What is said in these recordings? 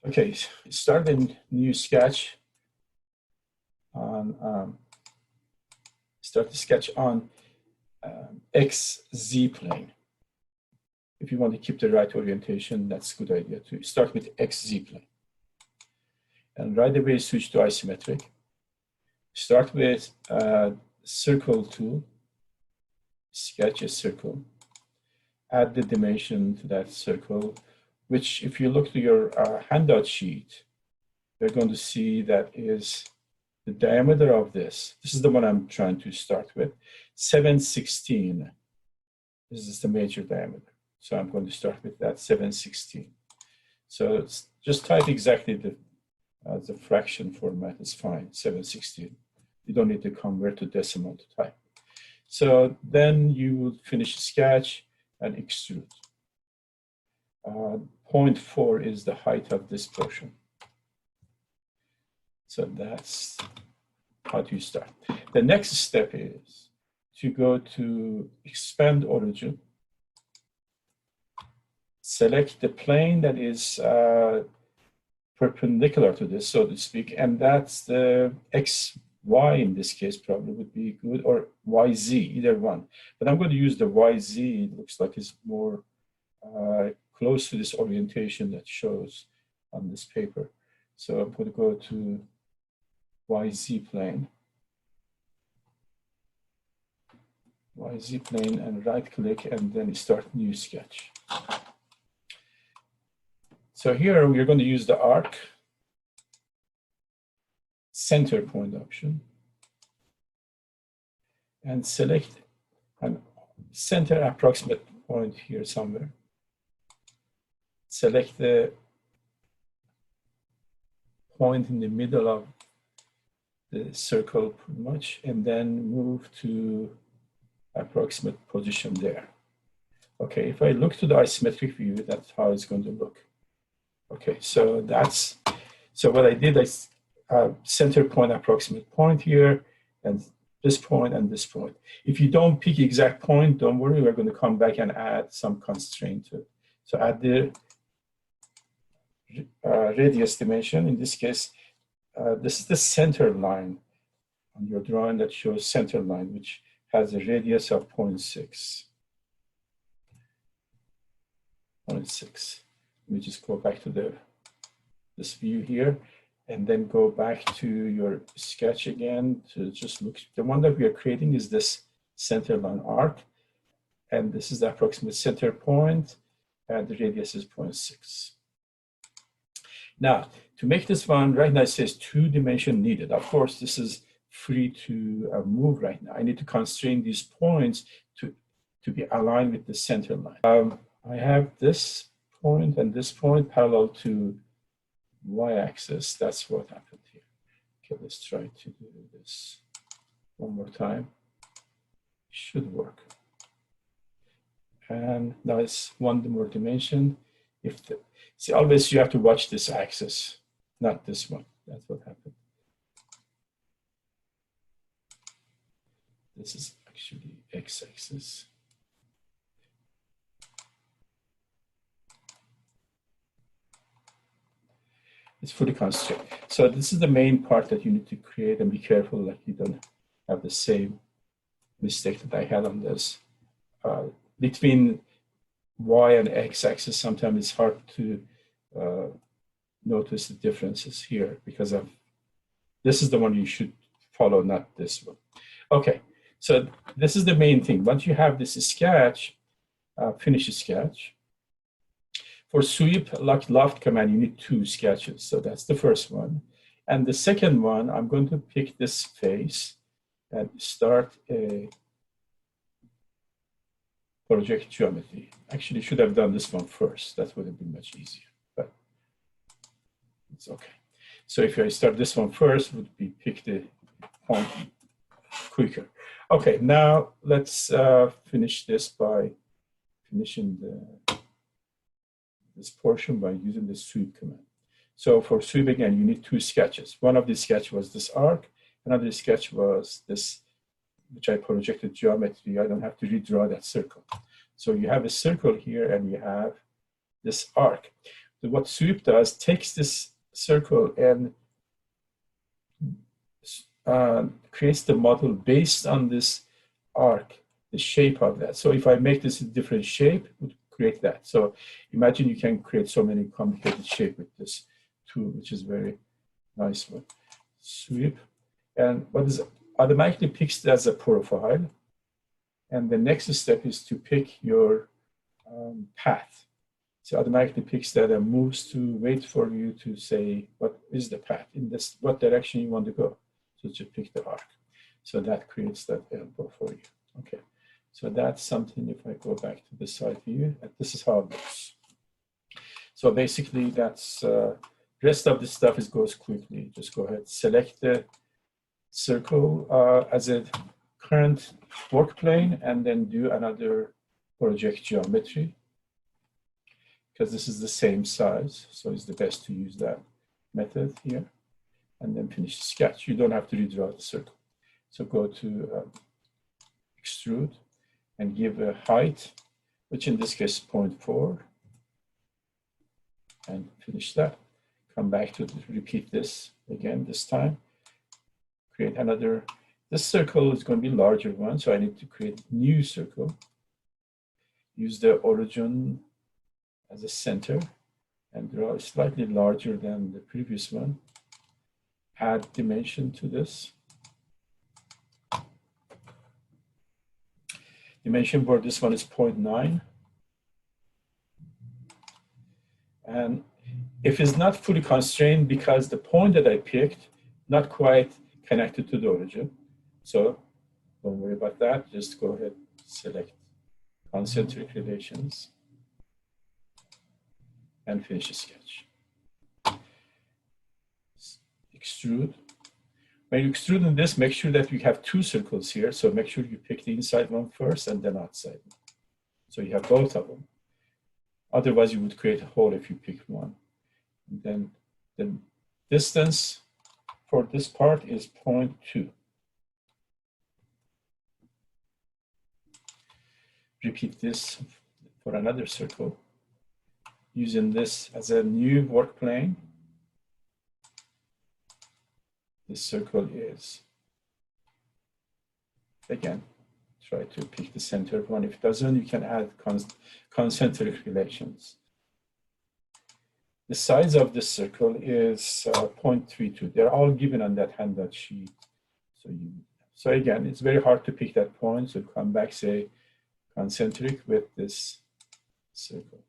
Okay, start a new sketch on start the sketch on XZ plane. If you want to keep the right orientation, that's a good idea to start with XZ plane. And right away switch to isometric. Start with circle tool, sketch a circle. Add the dimension to that circle, which if you look to your handout sheet, you're going to see that is the diameter of this. This is the one I'm trying to start with. 716. This is the major diameter. So I'm going to start with that 716. So just type exactly the fraction format is fine, 716. You don't need to convert to decimal to type. So then you will finish the sketch and extrude. 0.4 is the height of this portion. So that's how to start. The next step is to go to expand origin, select the plane that is perpendicular to this, so to speak, and that's the XY in this case probably would be good, or YZ, either one. But I'm going to use the YZ. It looks like it's more close to this orientation that shows on this paper. So I'm going to go to YZ plane. YZ plane and right click and then start new sketch. So here we're going to use the arc center point option and select an center approximate point here somewhere. Select the point in the middle of the circle pretty much, and then move to approximate position there. Okay, if I look to the isometric view, that's how it's going to look. Okay, so what I did, I center point, approximate point here, and this point and this point. If you don't pick exact point, don't worry, we're going to come back and add some constraint to it. So add the radius dimension. In this case, this is the center line on your drawing that shows center line, which has a radius of 0.6. 0.6. Let me just go back to this view here, and then go back to your sketch again to just look. The one that we are creating is this center line arc, and this is the approximate center point, and the radius is 0.6. Now, to make this one, right now it says 2 dimension needed. Of course, this is free to move right now. I need to constrain these points to be aligned with the center line. I have this point and this point parallel to y-axis. That's what happened here. Okay, let's try to do this one more time. Should work. And now it's 1 more dimension. See, always you have to watch this axis, not this one. That's what happened. This is actually x-axis. It's fully constrained. So this is the main part that you need to create, and be careful that you don't have the same mistake that I had on this. Between y and x-axis, sometimes it's hard to notice the differences here because of this is the one you should follow, not this one. Okay, so this is the main thing. Once you have this sketch, finish the sketch. For sweep loft command, you need 2 sketches. So that's the first one. And the second one, I'm going to pick this face and start a project geometry. Actually, should have done this one first. That would have been much easier, but it's okay. So if I start this one first, would be pick the point quicker. Okay, now let's finish this by finishing this portion by using the sweep command. So for sweep, again, you need 2 sketches. One of the sketch was this arc. Another sketch was this, which I projected geometry. I don't have to redraw that circle. So you have a circle here and you have this arc. what sweep does, takes this circle and creates the model based on this arc, the shape of that. So if I make this a different shape, it would create that. So imagine you can create so many complicated shapes with this tool, which is very nice one. Sweep. And what is automatically picks as a profile. And the next step is to pick your path. So automatically picks that and moves to wait for you to say what is the path, in this what direction you want to go. So just pick the arc. So that creates that elbow for you. Okay. So that's something, if I go back to the side view, this is how it looks. So basically that's, rest of the stuff goes quickly. Just go ahead, select the circle as a current work plane and then do another project geometry, because this is the same size. So it's the best to use that method here. And then finish the sketch. You don't have to redraw the circle. So go to extrude and give a height, which in this case 0.4, and finish that. Come back to repeat this again this time. Create another. This circle is going to be a larger one, so I need to create a new circle. Use the origin as a center and draw it slightly larger than the previous one. Add dimension to this. Dimension for this one is 0.9. And if it's not fully constrained because the point that I picked, not quite connected to the origin. So don't worry about that. Just go ahead, select concentric relations and finish the sketch. Extrude. When you extrude in this, make sure that you have two circles here. So make sure you pick the inside one first and then outside one. So you have both of them. Otherwise, you would create a hole if you pick one. And then the distance for this part is 0.2. Repeat this for another circle, using this as a new work plane. This circle is, again, try to pick the center one. If it doesn't, you can add concentric relations. The size of this circle is 0.32. They're all given on that handout sheet. So again, it's very hard to pick that point. So come back, say concentric with this circle.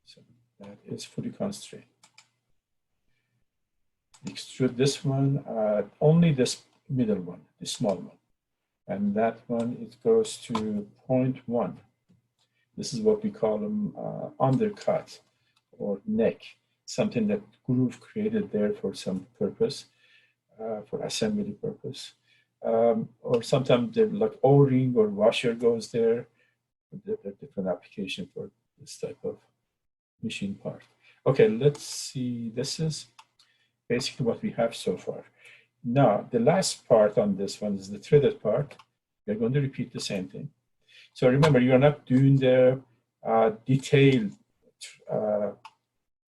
So that is fully constrained. Extrude this one, only this middle one, the small one. And that one, it goes to 0.1. This is what we call them undercut or neck, something that groove created there for some purpose, for assembly purpose. Or sometimes like O-ring or washer goes there. There are different applications for this type of machine part. Okay, let's see. This is basically what we have so far. Now, the last part on this one is the threaded part. We're going to repeat the same thing. So remember, you're not doing the detailed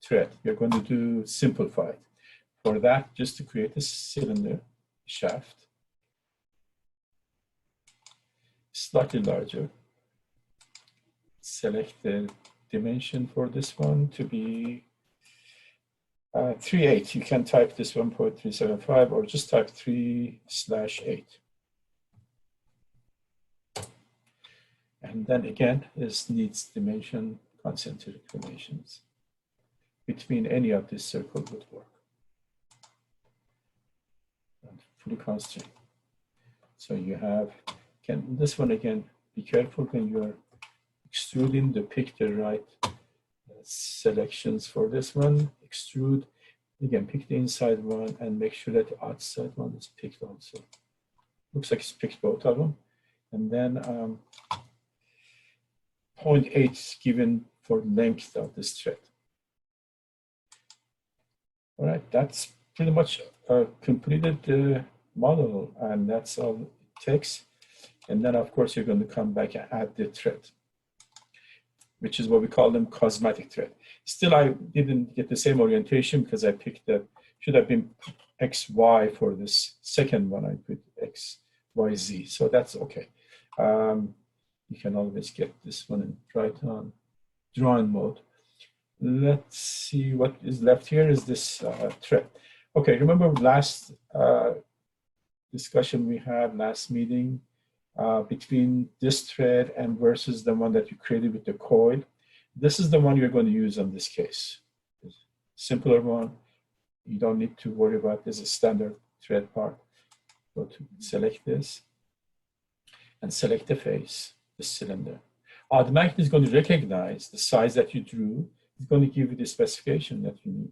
thread. You're going to do simplified. For that, just to create a cylinder shaft, slightly larger. Select the dimension for this one to be 3.8. You can type this 1.375 or just type 3/8. And then again, this needs dimension concentric relations. Between any of this circle would work. And fully constrained. So you have, this one again, be careful when you're extruding the pick the right selections for this one. Extrude, again, pick the inside one and make sure that the outside one is picked also. Looks like it's picked both of them. And then 0.8 is given for length of this thread. All right, that's pretty much completed the model, and that's all it takes. And then, of course, you're going to come back and add the thread. which is what we call them cosmetic thread. Still, I didn't get the same orientation because I picked the, should have been XY for this second one. I put XYZ, so that's okay. You can always get this one in right on drawing mode. Let's see what is left here is this thread. Okay, remember last discussion we had, last meeting, between this thread and versus the one that you created with the coil. This is the one you're going to use in this case. Simpler one. You don't need to worry about this, a standard thread part. Go to select this and select the face, the cylinder. Automatically is going to recognize the size that you drew. It's going to give you the specification that you need.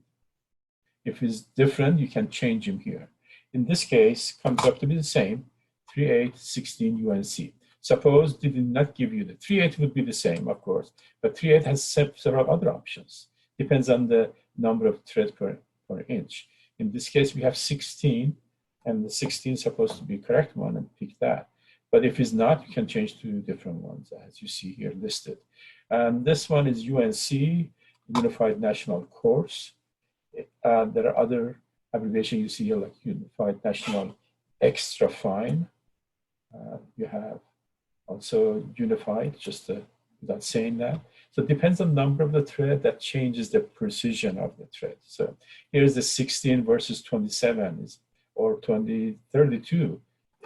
If it's different, you can change them here. In this case, comes up to be the same, 3/8, 16 UNC. Suppose they did not give you the 3/8 would be the same, of course, but 3/8 has several other options. Depends on the number of threads per inch. In this case, we have 16, and the 16 is supposed to be the correct one, and pick that. But if it's not, you can change to different ones, as you see here listed. And this one is UNC, Unified National Course. There are other abbreviations you see here, like Unified National Extra Fine. You have also Unified, just without saying that. So it depends on the number of the thread that changes the precision of the thread. So here's the 16 versus 27 or 32,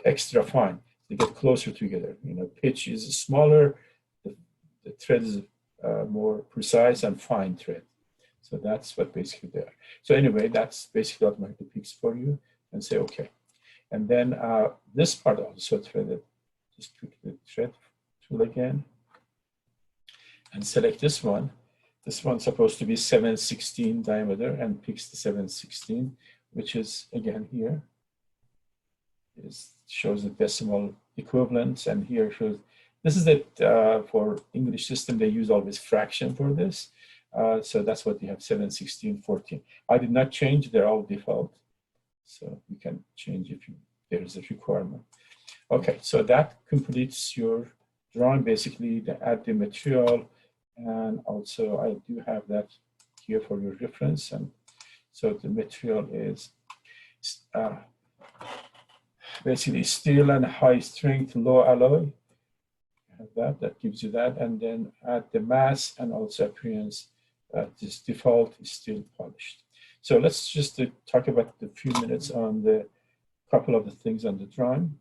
extra fine. They get closer together. You know, pitch is smaller, the thread is more precise and fine thread. So that's what basically they are. So anyway, that's basically automatically picks for you and say okay. And then this part also threaded. Just click the thread tool again and select this one. This one's supposed to be 7/16 diameter and picks the 7/16, which is again here. It shows the decimal equivalents, and here shows, this is it for English system, they use always fraction for this. So that's what you have, 7/16, 14. I did not change, they're all default. So you can change if there is a requirement. Okay, so that completes your drawing, basically to add the material. And also I do have that here for your reference. And so the material is basically steel and high strength, low alloy. You have that gives you that. And then add the mass and also appearance. This default is still polished. So let's just talk about a few minutes on the couple of the things on the drawing.